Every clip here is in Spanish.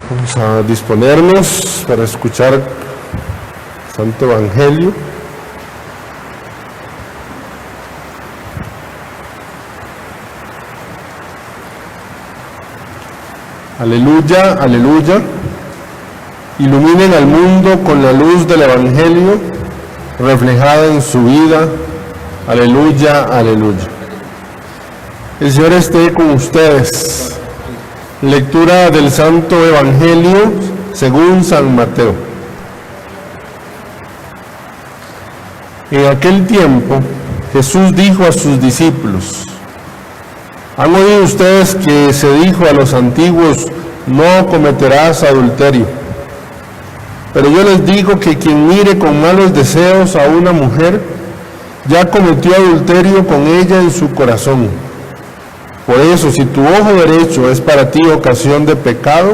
Vamos a disponernos para escuchar el Santo Evangelio. Aleluya, aleluya. Iluminen al mundo con la luz del Evangelio reflejada en su vida. Aleluya, aleluya. El Señor esté con ustedes. Lectura del Santo Evangelio según San Mateo. En aquel tiempo Jesús dijo a sus discípulos: ¿Han oído ustedes que se dijo a los antiguos, no cometerás adulterio? Pero yo les digo que quien mire con malos deseos a una mujer, ya cometió adulterio con ella en su corazón. Por eso, si tu ojo derecho es para ti ocasión de pecado,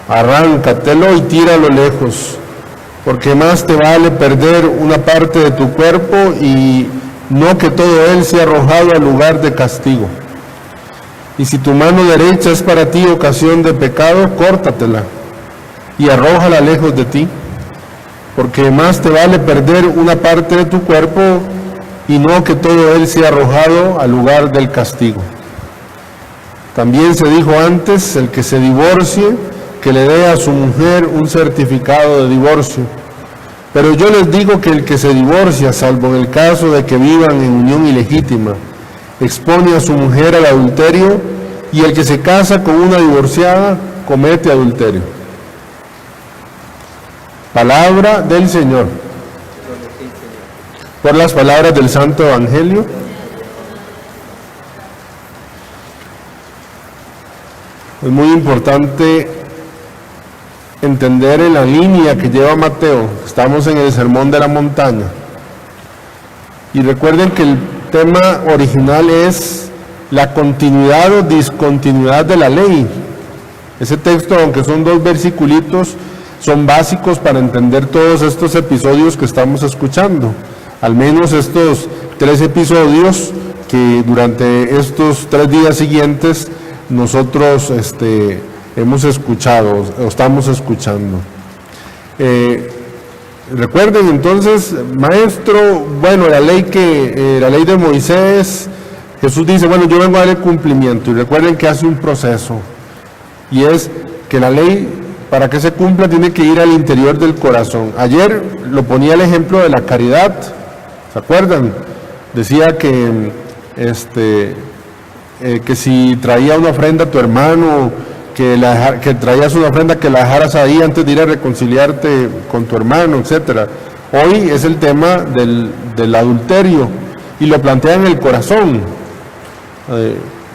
arráncatelo y tíralo lejos, porque más te vale perder una parte de tu cuerpo y no que todo él sea arrojado al lugar de castigo. Y si tu mano derecha es para ti ocasión de pecado, córtatela y arrójala lejos de ti, porque más te vale perder una parte de tu cuerpo y no que todo él sea arrojado al lugar del castigo. También se dijo antes, el que se divorcie, que le dé a su mujer un certificado de divorcio. Pero yo les digo que el que se divorcia, salvo en el caso de que vivan en unión ilegítima, expone a su mujer al adulterio, y el que se casa con una divorciada comete adulterio. Palabra del Señor. Por las palabras del Santo Evangelio. Es muy importante entender en la línea que lleva Mateo. Estamos en el Sermón de la Montaña. Y recuerden que el tema original es la continuidad o discontinuidad de la ley. Ese texto, aunque son 2 versiculitos, son básicos para entender todos estos episodios que estamos escuchando. Al menos estos 3 episodios que durante estos 3 días siguientes nosotros hemos escuchado o estamos escuchando. Recuerden entonces, maestro, bueno, la ley de Moisés, Jesús dice, bueno, yo vengo a darle cumplimiento, y recuerden que hace un proceso, y es que la ley, para que se cumpla, tiene que ir al interior del corazón. Ayer lo ponía el ejemplo de la caridad, ¿se acuerdan? Decía que si traía una ofrenda a tu hermano, que traías una ofrenda, que la dejaras ahí antes de ir a reconciliarte con tu hermano, etcétera. Hoy es el tema del adulterio, y lo plantea en el corazón.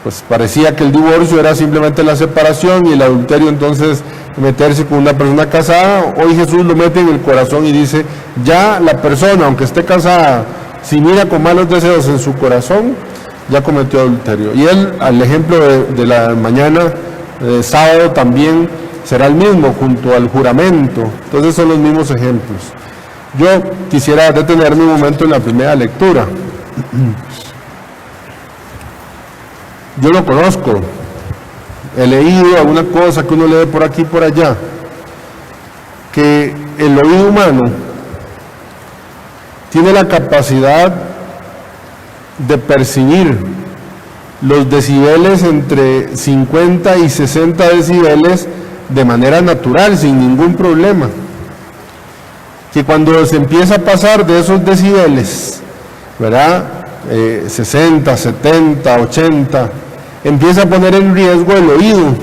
Pues parecía que el divorcio era simplemente la separación, y el adulterio entonces meterse con una persona casada. Hoy Jesús lo mete en el corazón y dice, ya la persona, aunque esté casada, si mira con malos deseos en su corazón, ya cometió adulterio. Y él, al ejemplo de la mañana de sábado, también será el mismo, junto al juramento. Entonces son los mismos ejemplos. Yo quisiera detenerme un momento en la primera lectura. Yo lo conozco, he leído alguna cosa que uno lee por aquí y por allá, que el oído humano tiene la capacidad de percibir los decibeles entre 50 y 60 decibeles de manera natural, sin ningún problema. Que cuando se empieza a pasar de esos decibeles, ¿verdad? 60, 70, 80, empieza a poner en riesgo el oído.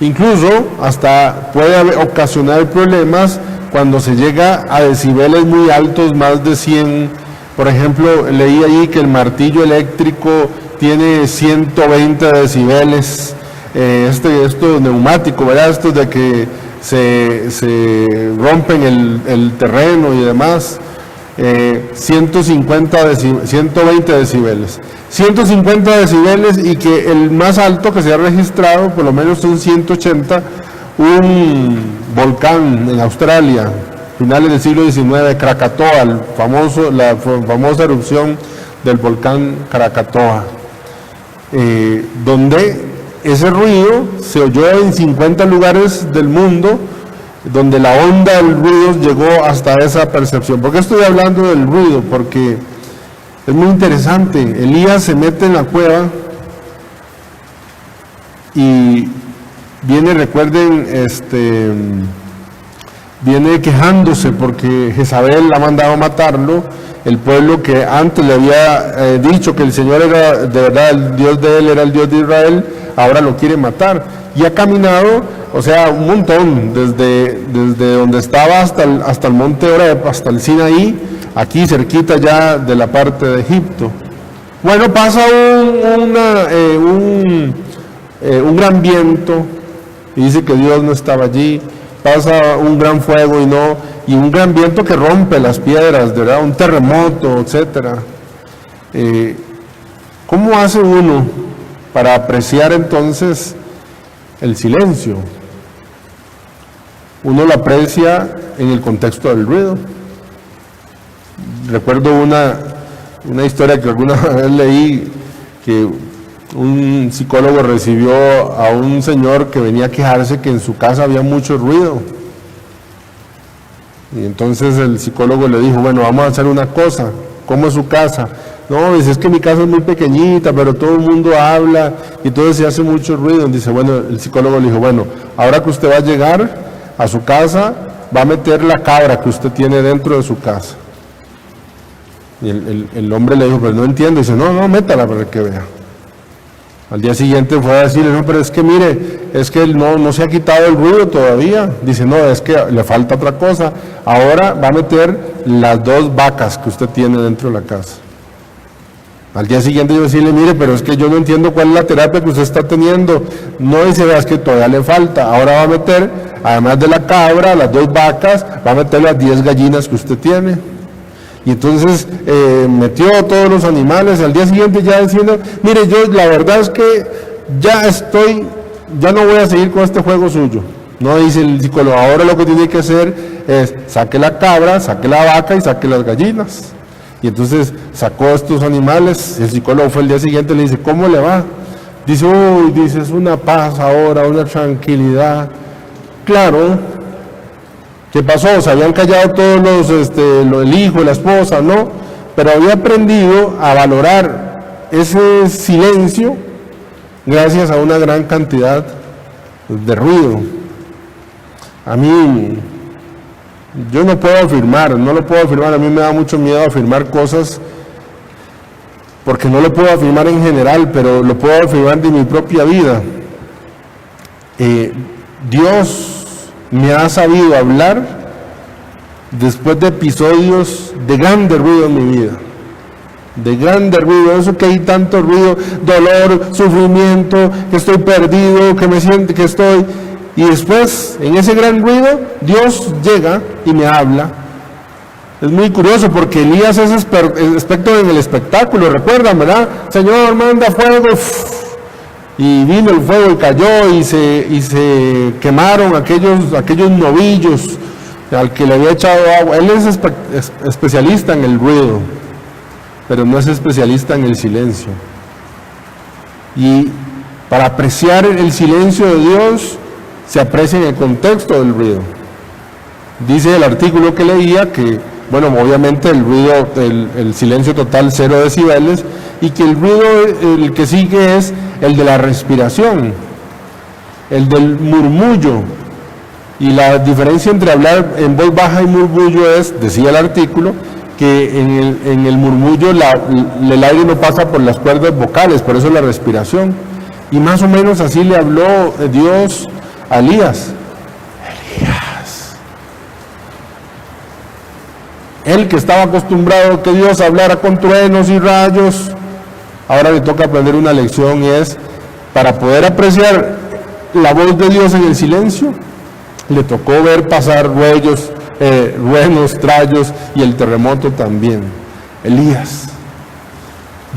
Incluso hasta puede ocasionar problemas cuando se llega a decibeles muy altos, más de 100. Por ejemplo, leí allí que el martillo eléctrico tiene 120 decibeles. Esto neumático, ¿verdad? Esto de que se rompen el terreno y demás. 120 decibeles. 150 decibeles, y que el más alto que se ha registrado, por lo menos son 180, un volcán en Australia, finales del siglo XIX, Krakatoa, la famosa erupción del volcán Krakatoa, donde ese ruido se oyó en 50 lugares del mundo, donde la onda del ruido llegó hasta esa percepción. ¿Por qué estoy hablando del ruido? Porque es muy interesante. Elías se mete en la cueva y viene, recuerden, viene quejándose porque Jezabel ha mandado matarlo. El pueblo que antes le había dicho que el Señor era de verdad el Dios de él, era el Dios de Israel, ahora lo quiere matar. Y ha caminado, o sea, un montón, desde donde estaba hasta el monte Oreb, hasta el Sinaí, aquí cerquita ya de la parte de Egipto. Bueno, pasa un gran viento, y dice que Dios no estaba allí. Pasa un gran fuego y un gran viento que rompe las piedras, ¿verdad? Un terremoto, etcétera. ¿Cómo hace uno para apreciar entonces el silencio? Uno lo aprecia en el contexto del ruido. Recuerdo una historia que alguna vez leí, que un psicólogo recibió a un señor que venía a quejarse que en su casa había mucho ruido. Y entonces el psicólogo le dijo, bueno, vamos a hacer una cosa. ¿Cómo es su casa? No, dice, es que mi casa es muy pequeñita, pero todo el mundo habla y todo se hace mucho ruido. Dice, bueno, el psicólogo le dijo, bueno, ahora que usted va a llegar a su casa, va a meter la cabra que usted tiene dentro de su casa. Y el hombre le dijo, pero no entiendo. Dice, no, métala para que vea. Al día siguiente fue a decirle, no, pero es que mire, es que no se ha quitado el ruido todavía. Dice, no, es que le falta otra cosa. Ahora va a meter las 2 vacas que usted tiene dentro de la casa. Al día siguiente yo decirle, mire, pero es que yo no entiendo cuál es la terapia que usted está teniendo. No, dice, vea, es que todavía le falta. Ahora va a meter, además de la cabra, las 2 vacas, va a meter las 10 gallinas que usted tiene. Y entonces metió todos los animales. Al día siguiente ya diciendo, mire, yo la verdad es que ya no voy a seguir con este juego suyo. No, dice el psicólogo, ahora lo que tiene que hacer es saque la cabra, saque la vaca y saque las gallinas. Y entonces sacó estos animales. El psicólogo fue el día siguiente y le dice, ¿cómo le va? Dice, uy, dice, es una paz ahora, una tranquilidad. Claro. ¿Qué pasó? Se habían callado todos el hijo, la esposa, ¿no? Pero había aprendido a valorar ese silencio gracias a una gran cantidad de ruido. A mí, yo no puedo afirmar, a mí me da mucho miedo afirmar cosas, porque no lo puedo afirmar en general, pero lo puedo afirmar de mi propia vida. Dios me ha sabido hablar después de episodios de grande ruido en mi vida, de grande ruido, eso que hay tanto ruido, dolor, sufrimiento, que estoy perdido, que me siento que estoy, y después en ese gran ruido Dios llega y me habla. Es muy curioso porque Elías es experto en el espectáculo, recuerdan, ¿verdad? Señor, manda fuego. Y vino el fuego y cayó y se quemaron aquellos novillos al que le había echado agua. Él es especialista en el ruido, pero no es especialista en el silencio. Y para apreciar el silencio de Dios, se aprecia en el contexto del ruido. Dice el artículo que leía que, bueno, obviamente el ruido, el silencio total 0 decibeles, y que el ruido, el que sigue es el de la respiración, el del murmullo. Y la diferencia entre hablar en voz baja y murmullo es, decía el artículo, que en el murmullo el aire no pasa por las cuerdas vocales, por eso la respiración. Y más o menos así le habló Dios a Elías. Él que estaba acostumbrado a que Dios hablara con truenos y rayos, ahora le toca aprender una lección, y es, para poder apreciar la voz de Dios en el silencio, le tocó ver pasar truenos, rayos y el terremoto también. Elías.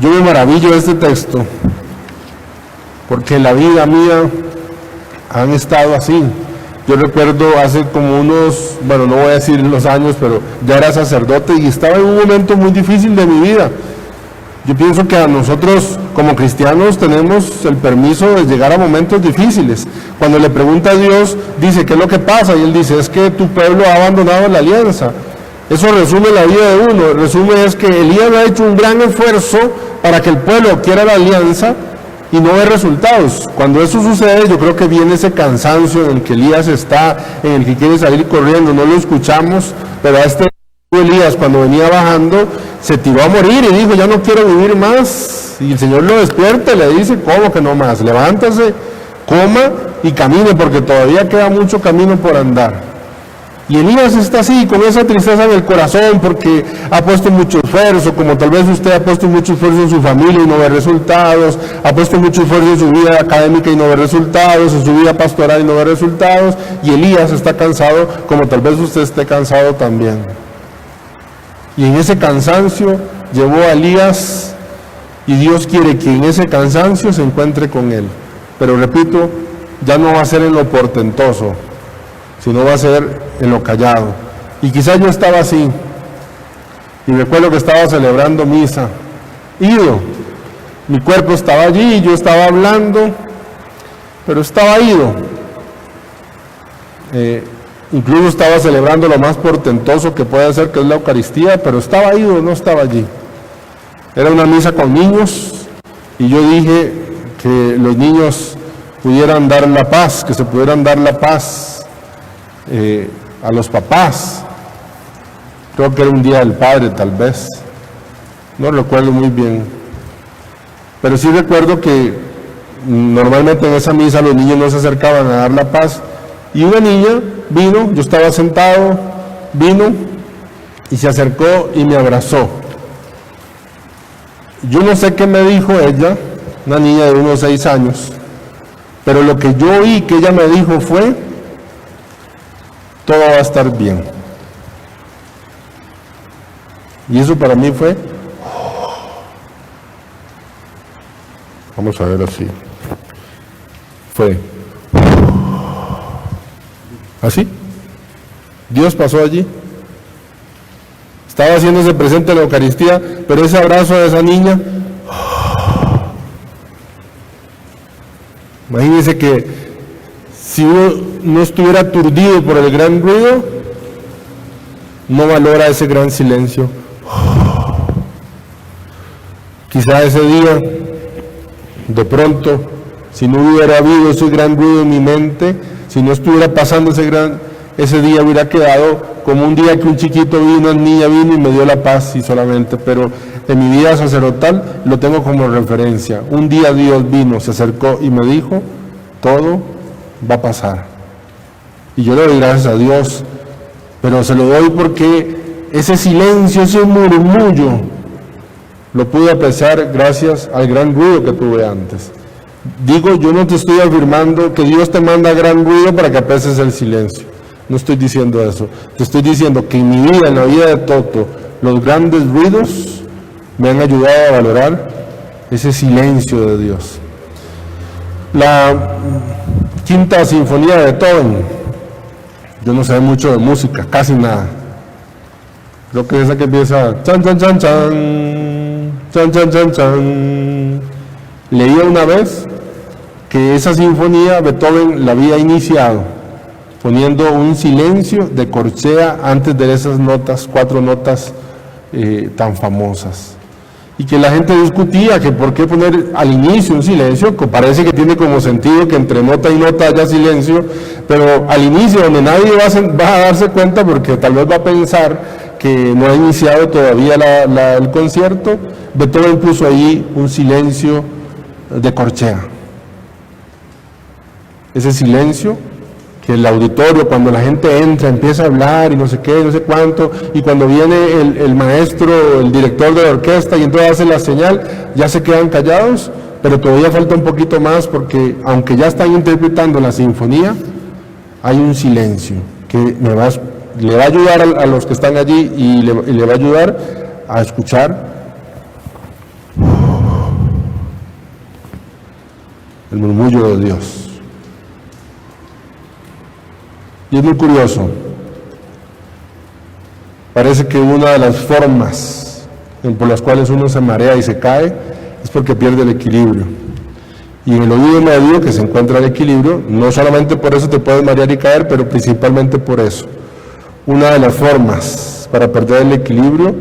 Yo me maravillo de este texto, porque en la vida mía han estado así. Yo recuerdo hace como unos, bueno, no voy a decir los años, pero ya era sacerdote y estaba en un momento muy difícil de mi vida. Yo pienso que a nosotros como cristianos tenemos el permiso de llegar a momentos difíciles. Cuando le pregunta a Dios, dice, ¿qué es lo que pasa? Y él dice, es que tu pueblo ha abandonado la alianza. Eso resume la vida de uno. El resumen es que Elías ha hecho un gran esfuerzo para que el pueblo quiera la alianza y no ve resultados. Cuando eso sucede, yo creo que viene ese cansancio en el que Elías está, en el que quiere salir corriendo. No lo escuchamos, pero a este Elías, cuando venía bajando, se tiró a morir y dijo, ya no quiero vivir más. Y el Señor lo despierta y le dice, ¿cómo que no más? Levántase, coma y camine, porque todavía queda mucho camino por andar. Y Elías está así, con esa tristeza en el corazón, porque ha puesto mucho esfuerzo, como tal vez usted ha puesto mucho esfuerzo en su familia y no ve resultados, ha puesto mucho esfuerzo en su vida académica y no ve resultados, en su vida pastoral y no ve resultados, y Elías está cansado, como tal vez usted esté cansado también. Y en ese cansancio llevó a Elías, y Dios quiere que en ese cansancio se encuentre con él. Pero repito, ya no va a ser en lo portentoso, sino va a ser en lo callado. Y quizás yo estaba así, y recuerdo que estaba celebrando misa, ido, mi cuerpo estaba allí, yo estaba hablando, pero estaba ido. Incluso estaba celebrando lo más portentoso que puede ser, que es la Eucaristía, pero estaba ido, no estaba allí. Era una misa con niños, y yo dije que los niños pudieran dar la paz, que se pudieran dar la paz a los papás. Creo que era un día del padre, tal vez, no recuerdo muy bien, pero sí recuerdo que normalmente en esa misa los niños no se acercaban a dar la paz, y una niña vino, yo estaba sentado, vino y se acercó y me abrazó. Yo no sé qué me dijo ella, una niña de unos 6 años, pero lo que yo oí que ella me dijo fue, todo va a estar bien. Y eso para mí fue, vamos a ver así, fue, así. Dios pasó allí, estaba haciéndose presente en la Eucaristía, pero ese abrazo de esa niña, imagínense que si uno no estuviera aturdido por el gran ruido, no valora ese gran silencio. Quizá ese día, de pronto, si no hubiera habido ese gran ruido en mi mente, si no estuviera pasando ese día hubiera quedado como un día que un chiquito vino, una niña vino y me dio la paz y solamente, pero en mi vida sacerdotal lo tengo como referencia. Un día Dios vino, se acercó y me dijo, todo va a pasar. Y yo le doy gracias a Dios, pero se lo doy porque ese silencio, ese murmullo, lo pude apreciar gracias al gran ruido que tuve antes. Digo, yo no te estoy afirmando que Dios te manda gran ruido para que aprecies el silencio. No estoy diciendo eso. Te estoy diciendo que en mi vida, en la vida de Toto, los grandes ruidos me han ayudado a valorar ese silencio de Dios. La Quinta Sinfonía de Beethoven, yo no sé mucho de música, casi nada. Creo que esa que empieza chan chan chan chan, chan chan chan chan. Leía una vez que esa sinfonía Beethoven la había iniciado poniendo un silencio de corchea antes de esas notas, 4 notas tan famosas. Y que la gente discutía que por qué poner al inicio un silencio, que parece que tiene como sentido que entre nota y nota haya silencio, pero al inicio donde nadie va a darse cuenta porque tal vez va a pensar que no ha iniciado todavía el concierto, Beethoven puso ahí un silencio de corchea. Ese silencio que el auditorio, cuando la gente entra, empieza a hablar y no sé qué, no sé cuánto, y cuando viene el maestro, el director de la orquesta, y entonces hace la señal, ya se quedan callados, pero todavía falta un poquito más, porque aunque ya están interpretando la sinfonía, hay un silencio que le va a ayudar a los que están allí y le va a ayudar a escuchar el murmullo de Dios. Y es muy curioso, parece que una de las formas por las cuales uno se marea y se cae, es porque pierde el equilibrio. Y en el oído medio, que se encuentra el equilibrio, no solamente por eso te puedes marear y caer, pero principalmente por eso. Una de las formas para perder el equilibrio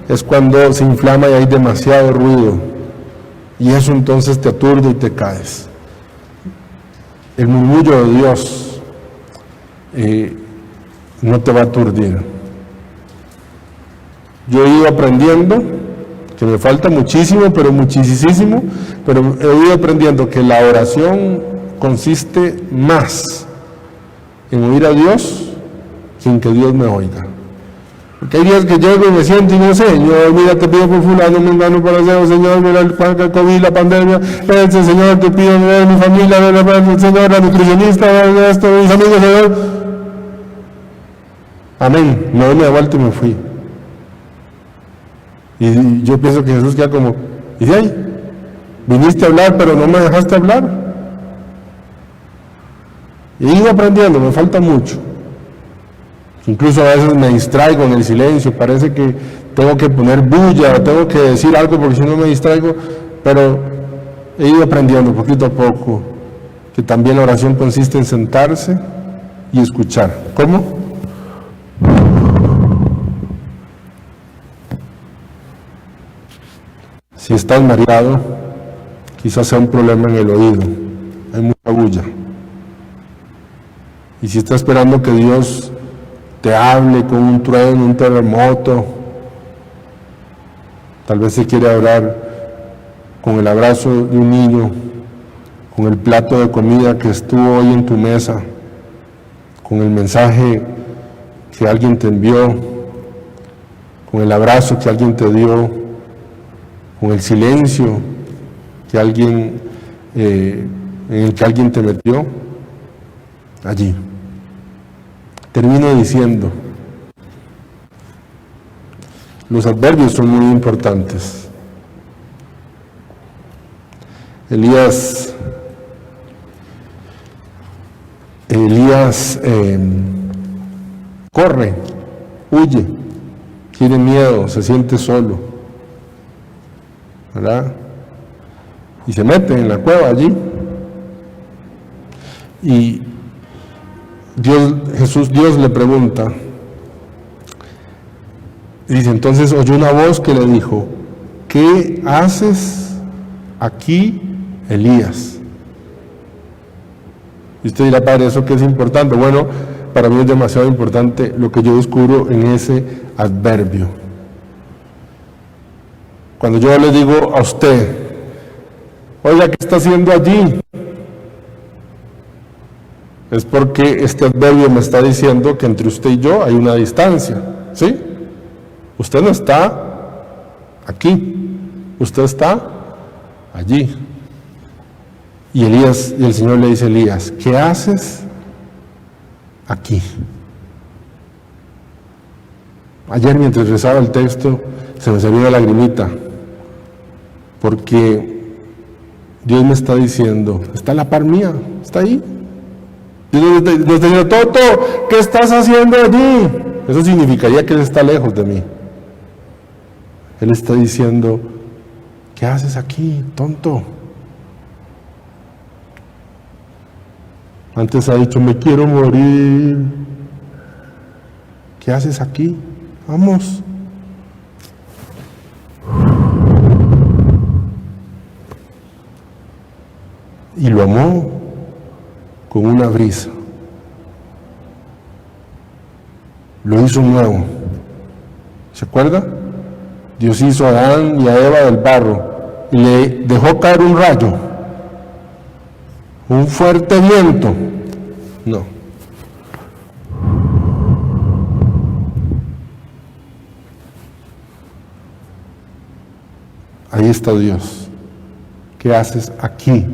es cuando se inflama y hay demasiado ruido, y eso entonces te aturde y te caes. El murmullo de Dios no te va a aturdir. Yo he ido aprendiendo, que me falta muchísimo, pero muchísimo, pero he ido aprendiendo que la oración consiste más en oír a Dios que en que Dios me oiga. Porque hay días que llego y me siento y no sé, Señor, mira, te pido por fulano, me engano por hacer, Señor, mira el COVID, la pandemia, Señor, te pido, mira mi familia, Señor, la nutricionista, esto, mis amigos, Señor. Amén. Me doy la vuelta y me fui. Y yo pienso que Jesús queda como, ¿y de ahí? Viniste a hablar, pero no me dejaste hablar. Y he ido aprendiendo, me falta mucho. Incluso a veces me distraigo en el silencio, parece que tengo que poner bulla, tengo que decir algo porque si no me distraigo, pero he ido aprendiendo poquito a poco que también la oración consiste en sentarse y escuchar. ¿Cómo? Si estás mareado, quizás sea un problema en el oído, hay mucha bulla. Y si estás esperando que Dios te hable con un trueno, un terremoto, tal vez se quiere hablar con el abrazo de un niño, con el plato de comida que estuvo hoy en tu mesa, con el mensaje que alguien te envió, con el abrazo que alguien te dio, con el silencio que alguien, en el que alguien te metió, allí. Termino diciendo, los adverbios son muy importantes. Elías corre, huye, tiene miedo, se siente solo, ¿verdad? Y se mete en la cueva allí. Y Dios le pregunta, dice, entonces oyó una voz que le dijo, ¿qué haces aquí, Elías? Y usted dirá, padre, ¿eso qué es importante? Bueno, para mí es demasiado importante lo que yo descubro en ese adverbio. Cuando yo le digo a usted, oiga, ¿qué está haciendo allí? Es porque este adverbio me está diciendo que entre usted y yo hay una distancia, ¿sí? Usted no está aquí, usted está allí. Y el Señor le dice a Elías, ¿qué haces aquí? Ayer mientras rezaba el texto se me salió una lagrimita, porque Dios me está diciendo, está a la par mía, está ahí. Dios me está diciendo, Toto, ¿qué estás haciendo allí? Eso significaría que Él está lejos de mí. Él está diciendo, ¿qué haces aquí, tonto? Antes ha dicho, me quiero morir. ¿Qué haces aquí? Vamos. Y lo amó con una brisa. Lo hizo nuevo. ¿Se acuerda? Dios hizo a Adán y a Eva del barro y le dejó caer un rayo, un fuerte viento. No. Ahí está Dios. ¿Qué haces aquí?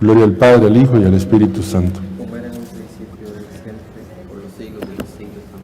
Gloria al Padre, al Hijo y al Espíritu Santo.